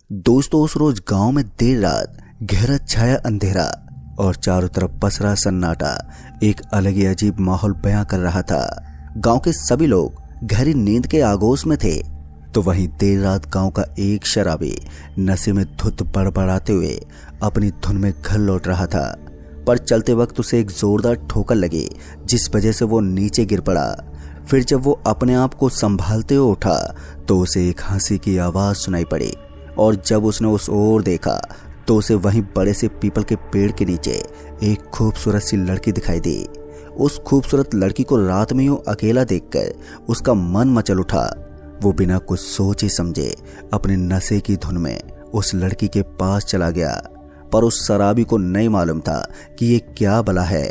दोस्तों, उस रोज गांव में देर रात गहरा छाया अंधेरा और चारों तरफ पसरा सन्नाटा एक अलग ही अजीब माहौल बयां कर रहा था। गांव के सभी लोग गहरी नींद के आगोश में थे, तो वहीं देर रात गांव का एक शराबी नशे में धुत बड़बड़ाते हुए अपनी धुन में घर लौट रहा था। पर चलते वक्त उसे एक जोरदार ठोकर लगी, जिस वजह से वो नीचे गिर पड़ा। फिर जब वो अपने आप को संभालते हुए उठा तो उसे एक हंसी की आवाज सुनाई पड़ी, और जब उसने उस ओर देखा तो उसे वहीं बड़े से पीपल के पेड़ के नीचे एक खूबसूरत सी लड़की दिखाई दी। उस खूबसूरत लड़की को रात में यूं अकेला देखकर उसका मन मचल उठा। वो बिना कुछ सोचे समझे अपने नशे की धुन में उस लड़की के पास चला गया, पर उस शराबी को नहीं मालूम था कि ये क्या बला है।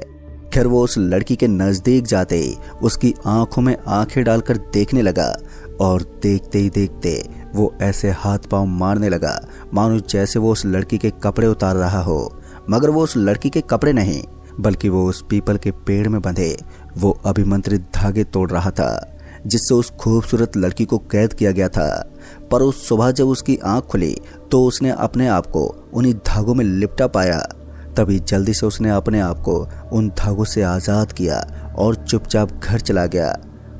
खैर, वो उस लड़की के नजदीक जाते ही उसकी आंखों में आंखें डालकर देखने लगा, और देखते ही देखते वो ऐसे हाथ पांव मारने लगा मानो जैसे वो उस लड़की के कपड़े उतार रहा हो। मगर वो उस लड़की के कपड़े नहीं, बल्कि वो उस पीपल के पेड़ में बंधे वो अभिमंत्रित धागे तोड़ रहा था, जिससे उस खूबसूरत लड़की को कैद किया गया था। पर उस सुबह जब उसकी आंख खुली तो उसने अपने आप को उन्हीं धागों में लिपटा पाया। तभी जल्दी से उसने अपने आप को उन धागों से आजाद किया और चुपचाप घर चला गया।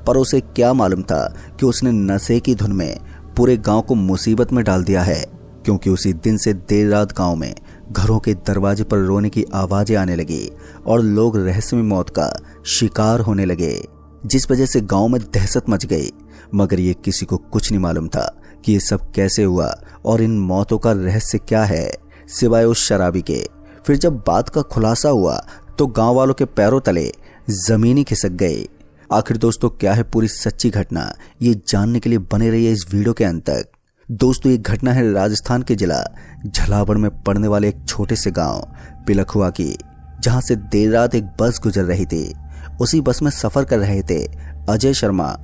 पर उसे क्या मालूम था कि उसने नशे की धुन में पूरे गांव को मुसीबत में डाल दिया है, क्योंकि उसी दिन से देर रात गांव में घरों के दरवाजे पर रोने की आवाजें आने लगी और लोग रहस्यमय मौत का शिकार होने लगे, जिस वजह से गांव में दहशत मच गई। मगर ये किसी को कुछ नहीं मालूम था कि ये सब कैसे हुआ और इन मौतों का रहस्य क्या है, सिवाय उस शराबी के। फिर जब बात का खुलासा हुआ तो गांव वालों के पैरों तले जमीन ही खिसक गई। आखिर दोस्तों, क्या है पूरी सच्ची घटना, ये जानने के लिए बने रहिए इस वीडियो के अंत तक। दोस्तों, ये घटना है राजस्थान के जिला झालावाड़ में पड़ने वाले एक छोटे से गांव पिलखुआ की, जहां से देर रात एक बस गुजर रही थी। उसी बस में सफर कर रहे थे अजय शर्मा।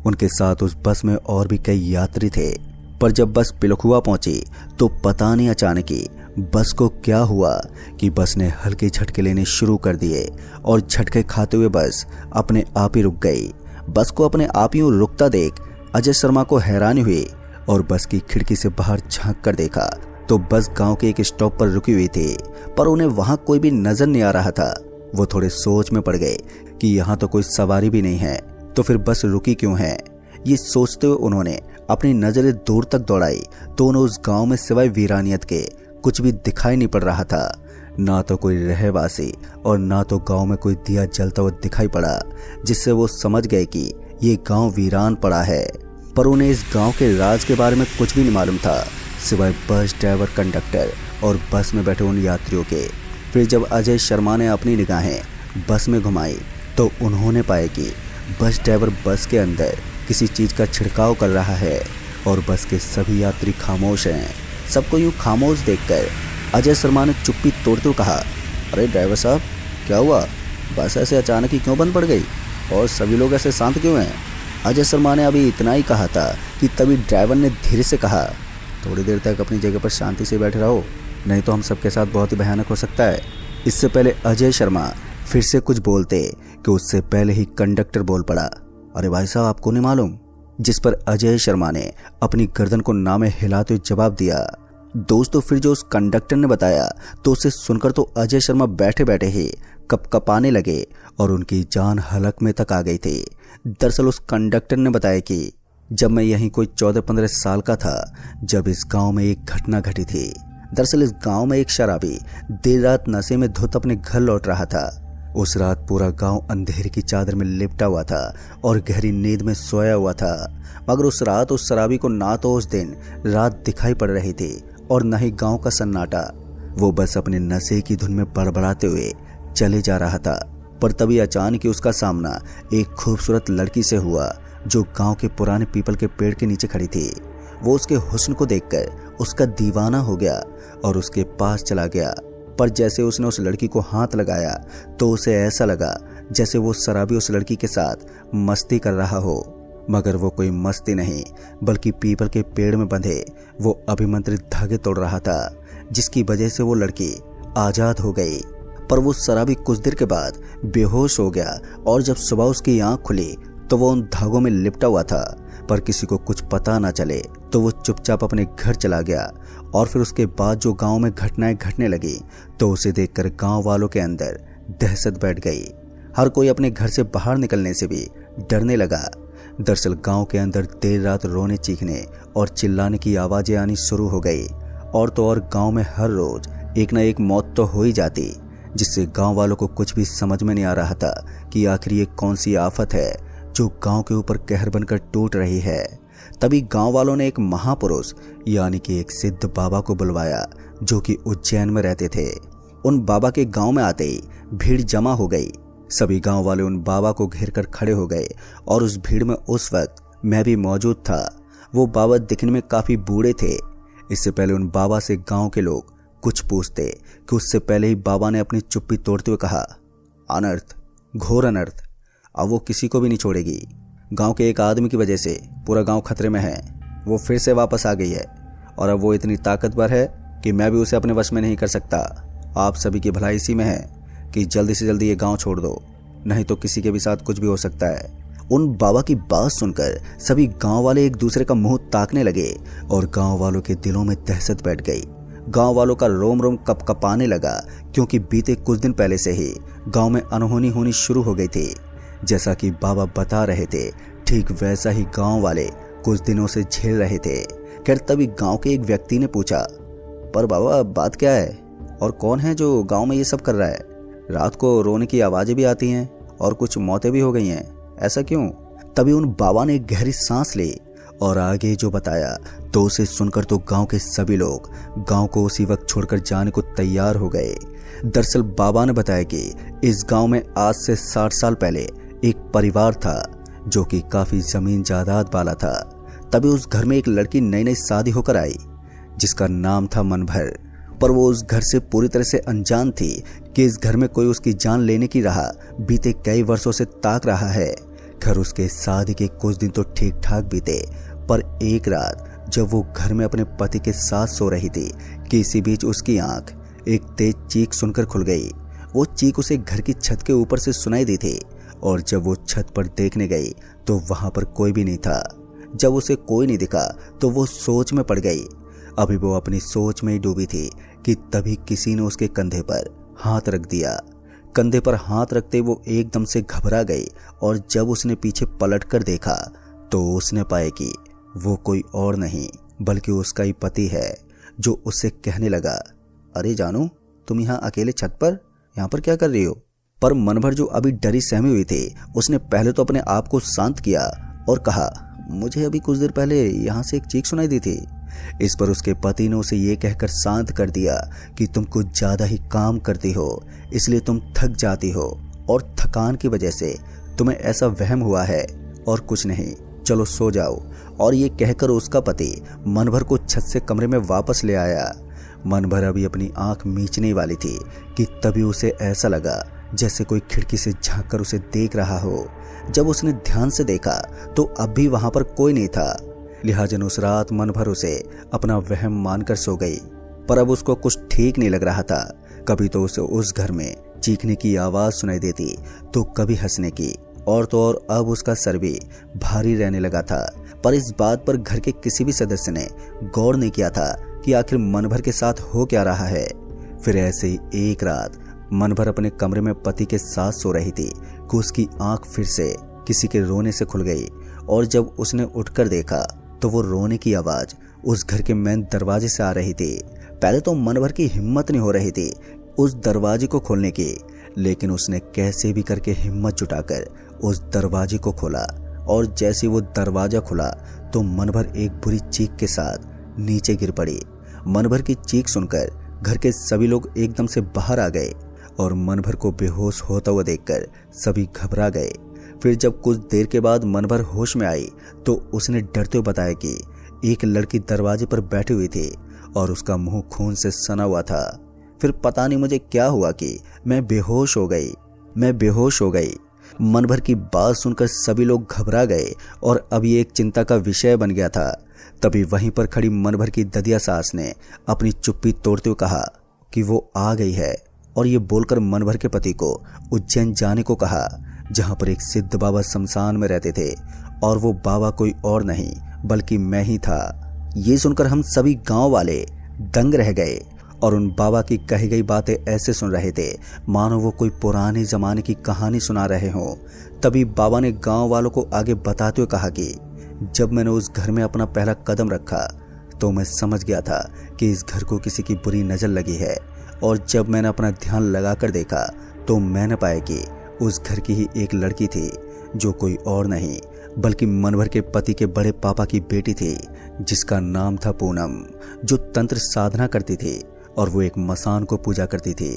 उनके साथ उस बस में और भी कई यात्री थे। पर जब बस पिलखुआ पहुंची तो पता नहीं अचानक ही बस को क्या हुआ कि बस ने हल्के झटके लेने शुरू कर दिए, और झटके खाते हुए बस अपने आप ही रुक गई। बस को अपने आप ही रुकता देख अजय शर्मा को हैरानी हुई, और बस की खिड़की से बाहर झांक कर देखा तो बस गांव के एक स्टॉप पर रुकी हुई थी, पर उन्हें वहां कोई भी नजर नहीं आ रहा था। वो थोड़े सोच में पड़ गए कि यहाँ तो कोई सवारी भी नहीं है, तो फिर बस रुकी क्यों है। ये सोचते हुए उन्होंने अपनी नजरें दूर तक दौड़ाई तो उन्हें उस गांव में सिवाय वीरानियत के कुछ भी दिखाई नहीं पड़ रहा था। ना तो कोई रहवासी और ना तो गांव में कोई दिया जलता हुआ दिखाई पड़ा, जिससे वो समझ गए कि ये गांव वीरान पड़ा है। पर उन्हें इस गांव के राज के बारे में कुछ भी नहीं मालूम था, सिवाय बस ड्राइवर, कंडक्टर और बस में बैठे उन यात्रियों के। फिर जब अजय शर्मा ने अपनी निगाहें बस में घुमाई तो उन्होंने पाया कि बस ड्राइवर बस के अंदर किसी चीज़ का छिड़काव कर रहा है, और बस के सभी यात्री खामोश हैं। सबको यूं खामोश देखकर अजय शर्मा ने चुप्पी तोड़ते हुए कहा, अरे ड्राइवर साहब, क्या हुआ? बस ऐसे अचानक ही क्यों बंद पड़ गई, और सभी लोग ऐसे शांत क्यों हैं? अजय शर्मा ने अभी इतना ही कहा था कि तभी ड्राइवर ने धीरे से कहा, थोड़ी देर तक अपनी जगह पर शांति से बैठे रहो, नहीं तो हम सबके साथ बहुत ही भयानक हो सकता है। इससे पहले अजय शर्मा फिर से कुछ बोलते कि उससे पहले ही कंडक्टर बोल पड़ा, अरे भाई साहब, आपको नहीं मालूम? जिस पर अजय शर्मा ने अपनी गर्दन को नामे हिलाते हुए जवाब दिया। दोस्तों, फिर जो उस कंडक्टर ने बताया तो उसे सुनकर तो अजय शर्मा बैठे बैठे ही कपकपाने लगे और उनकी जान हलक में तक आ गई थी। दरअसल उस कंडक्टर ने बताया कि जब मैं यहीं कोई 14-15 साल का था, जब इस गांव में एक घटना घटी थी। दरअसल इस गांव में एक शराबी देर रात नशे में धुत अपने घर लौट रहा था। उस रात पूरा गांव अंधेरे की चादर में लिपटा हुआ था और गहरी नींद में सोया हुआ था। मगर उस रात उस शराबी को ना तो उस दिन रात दिखाई पड़ रही थी और न ही गांव का सन्नाटा। वो बस अपने नशे की धुन में बड़बड़ाते हुए चले जा रहा था। पर तभी अचानक ही उसका सामना एक खूबसूरत लड़की से हुआ, जो गांव के पुराने पीपल के पेड़ के नीचे खड़ी थी। वो उसके हुस्न को देखकर उसका दीवाना हो गया और उसके पास चला गया। पर जैसे उसने उस लड़की को हाथ लगाया तो उसे ऐसा लगा जैसे वो शराबी उस लड़की के साथ मस्ती कर रहा हो। मगर वो कोई मस्ती नहीं, बल्कि पीपल के पेड़ में बंधे वो अभिमंत्रित धागे तोड़ रहा था, जिसकी वजह से वो लड़की आजाद हो गई। पर वो शराबी कुछ देर के बाद बेहोश हो गया, और जब सुबह उसकी आंख खुली तो वो उन धागों में लिपटा हुआ था। पर किसी को कुछ पता ना चले तो वो चुपचाप अपने घर चला गया। और फिर उसके बाद जो गांव में घटनाएं घटने लगी तो उसे देखकर गांव वालों के अंदर दहशत बैठ गई। हर कोई अपने घर से बाहर निकलने से भी डरने लगा। दरअसल गांव के अंदर देर रात रोने चीखने और चिल्लाने की आवाजें आनी शुरू हो गई। और तो और गांव में हर रोज एक ना एक मौत तो हो ही जाती, जिससे गांव वालों को कुछ भी समझ में नहीं आ रहा था कि आखिर ये कौन सी आफत है जो गांव के ऊपर कहर बनकर टूट रही है। तभी गांव वालों ने एक महापुरुष यानी कि एक सिद्ध बाबा को बुलवाया जो कि उज्जैन में रहते थे। उन बाबा के गांव में आते ही भीड़ जमा हो गई। सभी गांव वाले उन बाबा को घेर कर खड़े हो गए और उस भीड़ में उस वक्त मैं भी मौजूद था। वो बाबा दिखने में काफी बूढ़े थे। इससे पहले उन बाबा से गांव के लोग कुछ पूछते कि उससे पहले ही बाबा ने अपनी चुप्पी तोड़ते हुए कहा, अनर्थ, घोर अनर्थ, अब वो किसी को भी नहीं छोड़ेगी। गांव के एक आदमी की वजह से पूरा गांव खतरे में है। वो फिर से वापस आ गई है और अब वो इतनी ताकतवर है कि मैं भी उसे अपने वश में नहीं कर सकता। आप सभी की भलाई इसी में है कि जल्दी से जल्दी ये गांव छोड़ दो, नहीं तो किसी के भी साथ कुछ भी हो सकता है। उन बाबा की बात सुनकर सभी गांव वाले एक दूसरे का मुंह ताकने लगे और गांव वालों के दिलों में दहशत बैठ गई। गांव वालों का रोम रोम कपकपाने लगा क्योंकि बीते कुछ दिन पहले से ही गांव में अनहोनी होनी शुरू हो गई थी। जैसा कि बाबा बता रहे थे ठीक वैसा ही गांव वाले कुछ दिनों से झेल रहे थे। खैर तभी गांव के एक व्यक्ति ने पूछा, पर बाबा बात क्या है और कौन है जो गांव में ये सब कर रहा है? रात को रोने की आवाजें भी आती हैं और कुछ मौतें भी हो गई हैं, ऐसा क्यों? तभी उन बाबा ने एक गहरी सांस ली और आगे जो बताया तो उसे सुनकर तो गांव के सभी लोग गांव को उसी वक्त छोड़कर जाने को तैयार हो गए। दरअसल बाबा ने बताया कि इस गांव में आज से 60 साल पहले एक परिवार था जो कि काफी जमीन जायदाद वाला था। तभी उस घर में एक लड़की नई नई शादी होकर आई जिसका नाम था मनभर। पर वो उस घर से पूरी तरह से अनजान थी कि इस घर में कोई उसकी जान लेने की राह बीते कई वर्षों से ताक रहा है। घर उसके शादी के कुछ दिन तो ठीक ठाक बीते, पर एक रात जब वो घर में अपने पति के साथ सो रही थी कि इसी बीच उसकी आंख एक तेज चीख सुनकर खुल गई। वो चीख उसे घर की छत के ऊपर से सुनाई दी थी और जब वो छत पर देखने गई तो वहां पर कोई भी नहीं था। जब उसे कोई नहीं दिखा तो वो सोच में पड़ गई। अभी वो अपनी सोच में ही डूबी थी कि तभी किसी ने उसके कंधे पर हाथ रख दिया। कंधे पर हाथ रखते वो एकदम से घबरा गई और जब उसने पीछे पलट कर देखा तो उसने पाया कि वो कोई और नहीं बल्कि उसका ही पति है, जो उससे कहने लगा, अरे जानू, तुम यहाँ अकेले छत पर यहाँ पर क्या कर रही हो? पर मनभर जो अभी डरी सहमी हुई थी उसने पहले तो अपने आप को शांत किया और कहा, मुझे अभी कुछ देर पहले यहाँ से एक चीख सुनाई दी थी। इस पर उसके पति ने उसे ये कहकर शांत कर दिया कि तुम कुछ ज्यादा ही काम करती हो, इसलिए तुम थक जाती हो और थकान की वजह से तुम्हें ऐसा वहम हुआ है और कुछ नहीं, चलो सो जाओ। और ये कहकर उसका पति मनभर को छत से कमरे में वापस ले आया। मनभर अभी अपनी आंख मीचने वाली थी कि तभी उसे ऐसा लगा जैसे कोई खिड़की से झांककर उसे देख रहा हो। जब उसने ध्यान से देखा तो अब भी वहां पर कोई नहीं था। लिहाजन उस रात मनभर उसे अपना वहम मानकर सो गई। पर अब उसको कुछ ठीक नहीं लग रहा था। कभी तो उसे उस घर में चीखने की आवाज सुनाई देती तो कभी हंसने की, और तो और अब उसका सर भी भारी रहने लगा था। पर इस बात पर घर के किसी भी सदस्य ने गौर नहीं किया था कि आखिर मनभर के साथ हो क्या रहा है। फिर ऐसे ही एक रात मनभर अपने कमरे में पति के साथ सो रही थी कि उसकी आंख फिर से किसी के रोने से खुल गई और जब उसने उठकर देखा तो वो रोने की आवाज उस घर के मेन दरवाजे से आ रही थी। पहले तो मनभर की हिम्मत नहीं हो रही थी उस दरवाजे को खोलने की, लेकिन उसने कैसे भी करके हिम्मत जुटाकर उस दरवाजे को खोला और जैसे वो दरवाजा खुला तो मनभर एक बुरी चीख के साथ नीचे गिर पड़ी। मनभर की चीख सुनकर घर के सभी लोग एकदम से बाहर आ गए और मनभर को बेहोश होता हुआ देखकर सभी घबरा गए। फिर जब कुछ देर के बाद मनभर होश में आई तो उसने डरते हुए बताया कि एक लड़की दरवाजे पर बैठी हुई थी और उसका मुंह खून से सना हुआ था। फिर पता नहीं मुझे क्या हुआ कि मैं बेहोश हो गई। मनभर की बात सुनकर सभी लोग घबरा गए और अब ये एक चिंता का विषय बन गया था। तभी वहीं पर खड़ी मनभर की ददिया सास ने अपनी चुप्पी तोड़ते हुए कहा कि वो आ गई है, और ये बोलकर मनभर के पति को उज्जैन जाने को कहा, जहां पर एक सिद्ध बाबा शमशान में रहते थे और वो बाबा कोई और नहीं बल्कि मैं ही था। ये सुनकर हम सभी गांव वाले दंग रह गए और उन बाबा की कही गई बातें ऐसे सुन रहे थे मानो वो कोई पुराने जमाने की कहानी सुना रहे हों। तभी बाबा ने गांव वालों को आगे बताते हुए कहा कि जब मैंने उस घर में अपना पहला कदम रखा तो मैं समझ गया था कि इस घर को किसी की बुरी नज़र लगी है, और जब मैंने अपना ध्यान लगाकर देखा तो मैंने पाया कि उस घर की ही एक लड़की थी जो कोई और नहीं बल्कि मनभर के पति के बड़े पापा की बेटी थी, जिसका नाम था पूनम, जो तंत्र साधना करती थी और वो एक मसान को पूजा करती थी।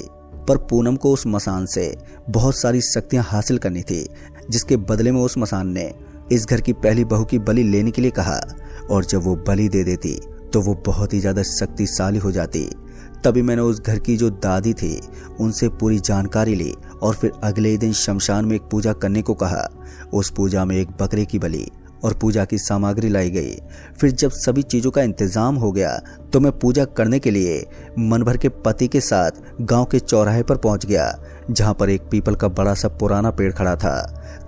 पर पूनम को उस मसान से बहुत सारी शक्तियां हासिल करनी थी, जिसके बदले में उस मसान ने इस घर की पहली बहू की बलि लेने के लिए कहा, और जब वो बलि दे देती तो वो बहुत ही ज्यादा शक्तिशाली हो जाती। तभी मैंने उस घर की जो दादी थी उनसे पूरी जानकारी ली और फिर अगले ही दिन शमशान में एक पूजा करने को कहा। उस पूजा में एक बकरे की बलि और पूजा की सामग्री लाई गई। फिर जब सभी चीजों का इंतजाम हो गया तो मैं पूजा करने के लिए मनभर के पति के साथ गांव के चौराहे पर पहुंच गया, जहां पर एक पीपल का बड़ा सा पुराना पेड़ खड़ा था।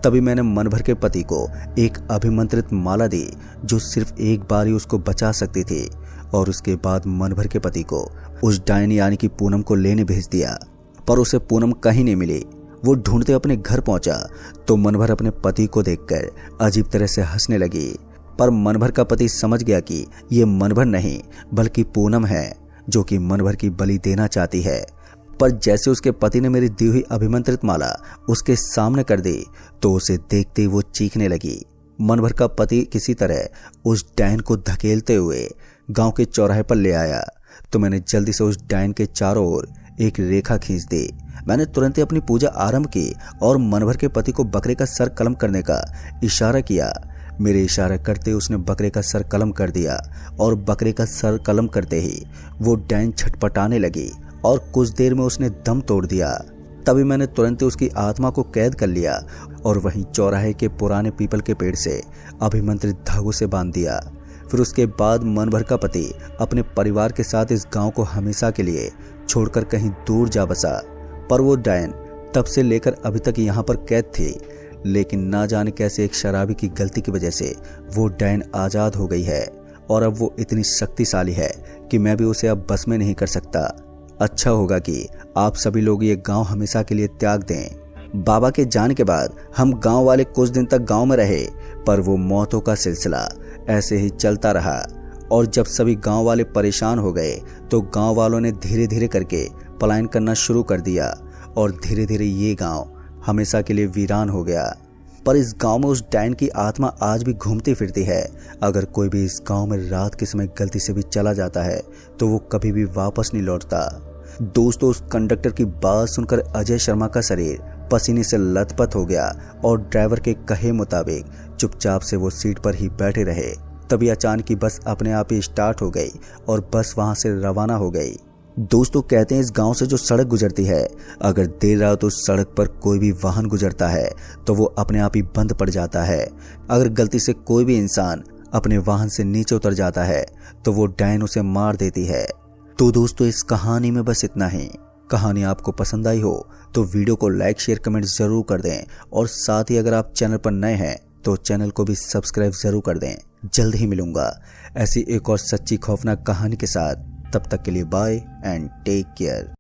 तभी मैंने मनभर के पति को एक अभिमंत्रित माला दी जो सिर्फ एक बार ही उसको बचा सकती थी, और उसके बाद मनभर के पति को उस डायनी यानी कि पूनम को लेने भेज दिया। पर उसे पूनम कहीं नहीं मिली। वो ढूंढते अपने घर पहुंचा तो मनभर अपने पति को देखकर अजीब तरह से हंसने लगी। पर मनभर का पति समझ गया कि ये मनभर नहीं बल्कि पूनम है, जो कि मनभर की बलि देना चाहती है। पर जैसे उसके पति ने मेरी दी हुई अभिमंत्रित माला उसके सामने कर दी तो उसे देखते ही वो चीखने लगी। मनभर का पति किसी तरह उस डायन को धकेलते हुए गांव के चौराहे पर ले आया तो मैंने जल्दी से उस डायन के चारों ओर एक रेखा खींच दी। मैंने तुरंत ही अपनी पूजा आरंभ की और मनभर के पति को बकरे का सर कलम करने का इशारा किया। मेरे इशारा करते उसने बकरे का सर कलम कर दिया, और बकरे का सर कलम करते ही वो डायन छटपटाने लगी और कुछ देर में उसने दम तोड़ दिया। तभी मैंने तुरंत ही उसकी आत्मा को कैद कर लिया और वहीं चौराहे के पुराने पीपल के पेड़ से अभिमंत्रित धागों से बांध दिया। फिर उसके बाद मनभर का पति अपने परिवार के साथ इस गांव को हमेशा के लिए छोड़कर कहीं दूर जा बसा। पर वो डायन तब से लेकर अभी तक यहाँ पर कैद थी, लेकिन ना जाने कैसे एक शराबी की गलती की वजह से वो डायन आज़ाद हो गई है, और अब वो इतनी शक्तिशाली है कि मैं भी उसे अब बस में नहीं कर सकता। अच्छा होगा कि आप सभी लोग ये गांव हमेशा के लिए त्याग दें। बाबा के जाने के बाद हम गांव वाले कुछ दिन तक गांव में रहे, पर वो मौतों का सिलसिला ऐसे ही चलता रहा, और जब सभी गांव वाले परेशान हो गए तो गांव वालों ने धीरे धीरे करके पलायन करना शुरू कर दिया, और धीरे धीरे ये गांव हमेशा के लिए वीरान हो गया। पर इस गांव में उस डायन की आत्मा आज भी घूमती फिरती है। अगर कोई भी इस गांव में रात के समय गलती से भी चला जाता है तो वो कभी भी वापस नहीं लौटता। दोस्तों, उस कंडक्टर की बात सुनकर अजय शर्मा का शरीर पसीने से लथपथ हो गया और ड्राइवर के कहे मुताबिक चुपचाप से वो सीट पर ही बैठे रहे। तभी अचानक की बस अपने आप ही स्टार्ट हो गई और बस वहां से रवाना हो गई। दोस्तों, कहते हैं इस गांव से जो सड़क गुजरती है, अगर देर रात उस सड़क पर कोई भी वाहन गुजरता है तो वो अपने आप ही बंद पड़ जाता है। अगर गलती से कोई भी इंसान अपने वाहन से नीचे उतर जाता है तो वो डायन उसे मार देती है। तो दोस्तों, इस कहानी में बस इतना ही। कहानी आपको पसंद आई हो तो वीडियो को लाइक शेयर कमेंट जरूर कर दें, और साथ ही अगर आप चैनल पर नए हैं तो चैनल को भी सब्सक्राइब जरूर कर दें। जल्द ही मिलूंगा ऐसी एक और सच्ची खौफनाक कहानी के साथ। तब तक के लिए बाय एंड टेक केयर।